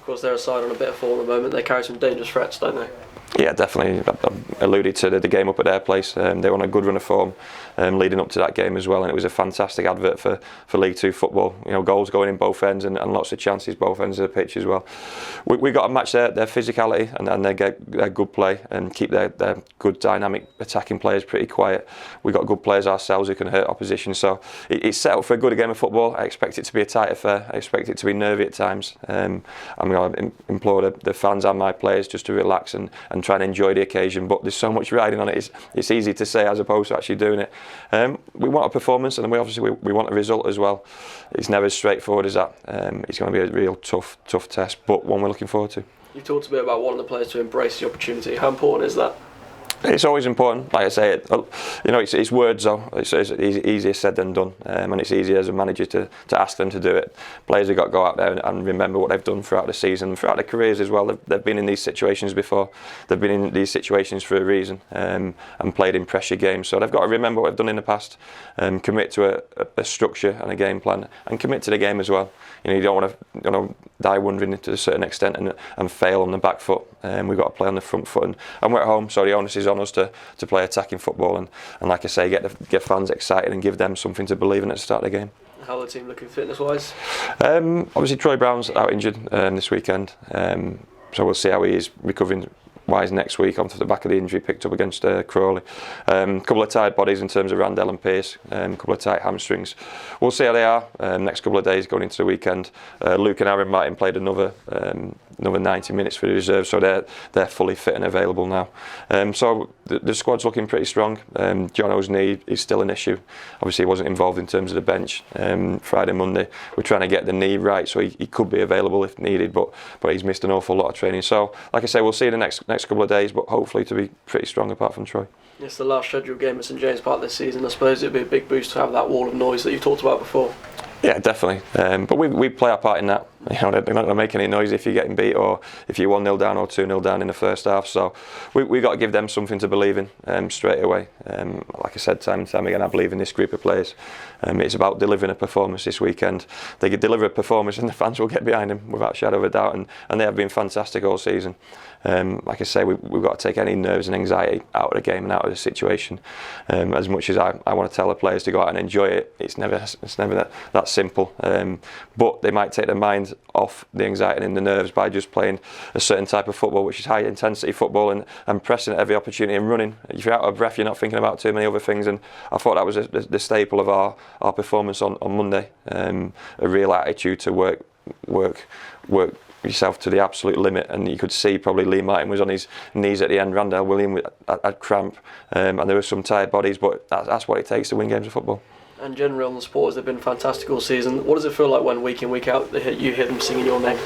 Of course, they're a side on a bit of form at the moment. They carry some dangerous threats, don't they? Yeah, definitely. I alluded to the game up at their place. They were on a good run of form leading up to that game as well, and it was a fantastic advert for League Two football. You know, goals going in both ends and lots of chances both ends of the pitch as well. We got to match their physicality and their good play and keep their good dynamic attacking players pretty quiet. We got good players ourselves who can hurt opposition, so it's set up for a good game of football. I expect it to be a tight affair. I expect it to be nervy at times. I'm going to implore the fans and my players just to relax and try and enjoy the occasion, but there's so much riding on it. It's easy to say as opposed to actually doing it. We want a performance, and we want a result as well. It's never as straightforward as that. It's going to be a real tough test, but one we're looking forward to. You talked a bit about wanting the players to embrace the opportunity. How important is that? It's always important, like I say. It's words though. It's easier said than done, and it's easier as a manager to ask them to do it. Players have got to go out there and remember what they've done throughout the season, throughout their careers as well. They've been in these situations before. They've been in these situations for a reason, and played in pressure games. So they've got to remember what they've done in the past, commit to a structure and a game plan, and commit to the game as well. You know, you don't want to die wondering to a certain extent and fail on the back foot. We've got to play on the front foot, and we're at home, so the onus is on us to play attacking football and like I say, get fans excited and give them something to believe in at the start of the game. How are the team looking fitness-wise? Obviously, Troy Brown's out injured this weekend, so we'll see how he is recovering wise next week off the back of the injury picked up against Crawley. Couple of tired bodies in terms of Randell and Pearce, couple of tight hamstrings. We'll see how they are next couple of days going into the weekend. Luke and Aaron Martin played another 90 minutes for the reserve, so they're fully fit and available now. So the squad's looking pretty strong. Jono's knee is still an issue. Obviously he wasn't involved in terms of the bench Friday, Monday. We're trying to get the knee right so he could be available if needed, but he's missed an awful lot of training. So like I say, we'll see the next couple of days, but hopefully to be pretty strong apart from Troy. It's the last scheduled game at St James Park this season. I suppose it'd be a big boost to have that wall of noise that you've talked about before. Yeah, definitely. But we play our part in that. You know, they're not going to make any noise if you're getting beat or if you're 1-0 down or 2-0 down in the first half. So we got to give them something to believe in straight away. Like I said time and time again, I believe in this group of players. It's about delivering a performance this weekend. They could deliver a performance and the fans will get behind them without a shadow of a doubt. And they have been fantastic all season. Like I say, we've got to take any nerves and anxiety out of the game and out of the situation. As much as I want to tell the players to go out and enjoy it, it's never that simple. But they might take their mind off the anxiety and the nerves by just playing a certain type of football, which is high intensity football and pressing at every opportunity and running. If you're out of breath, you're not thinking about too many other things. And I thought that was the staple of our performance on Monday. A real attitude to work yourself to the absolute limit, and you could see probably Lee Martin was on his knees at the end. Randall William had cramp, and there were some tired bodies, but that's what it takes to win games of football. And generally on the supporters, they've been fantastic all season. What does it feel like when week in, week out, you hear them singing your name?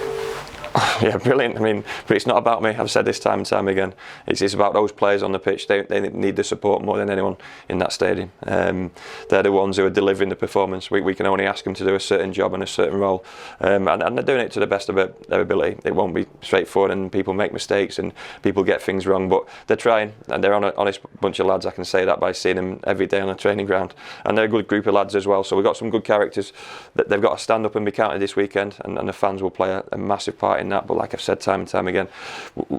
Yeah, brilliant. I mean, but it's not about me. I've said this time and time again. It's about those players on the pitch. They need the support more than anyone in that stadium. They're the ones who are delivering the performance. We can only ask them to do a certain job and a certain role, and they're doing it to the best of their ability. It won't be straightforward, and people make mistakes and people get things wrong, but they're trying, and they're an honest bunch of lads. I can say that by seeing them every day on a training ground, and they're a good group of lads as well. So we've got some good characters that they've got to stand up and be counted this weekend, and the fans will play a massive part in that. But like I've said time and time again,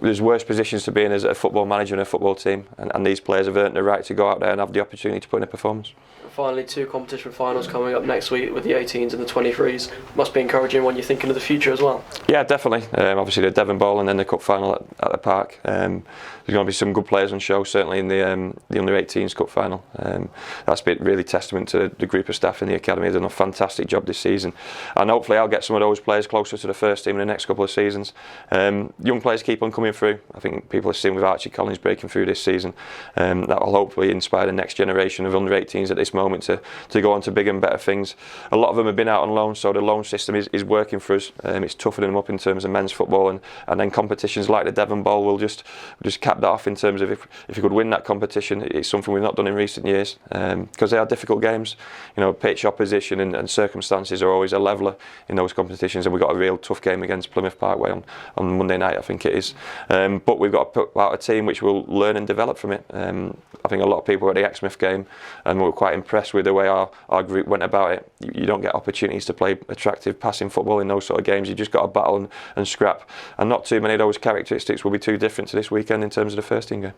there's worse positions to be in as a football manager and a football team, and these players have earned the right to go out there and have the opportunity to put in a performance. Finally, 2 competition finals coming up next week with the 18s and the 23s. Must be encouraging when you're thinking of the future as well. Yeah, definitely. Obviously the Devon Bowl and then the cup final at the park. There's going to be some good players on show, certainly in the under 18s cup final. That's been really testament to the group of staff in the academy. They've done a fantastic job this season, and hopefully I'll get some of those players closer to the first team in the next couple of seasons. Young players keep on coming through. I think people have seen with Archie Collins breaking through this season. That will hopefully inspire the next generation of under 18s at this moment to go on to bigger and better things. A lot of them have been out on loan, so the loan system is working for us. It's toughening them up in terms of men's football, and then competitions like the Devon Bowl will just cap that off in terms of if you could win that competition. It's something we've not done in recent years, because they are difficult games. You know, pitch, opposition and circumstances are always a leveller in those competitions, and we've got a real tough game against Plymouth Parkway on Monday night, I think it is. But we've got to put out a team which will learn and develop from it. I think a lot of people were at the Exmouth game and were quite impressed impressed with the way our group went about it. You don't get opportunities to play attractive passing football in those sort of games. You just got to battle and scrap, and not too many of those characteristics will be too different to this weekend in terms of the first team game.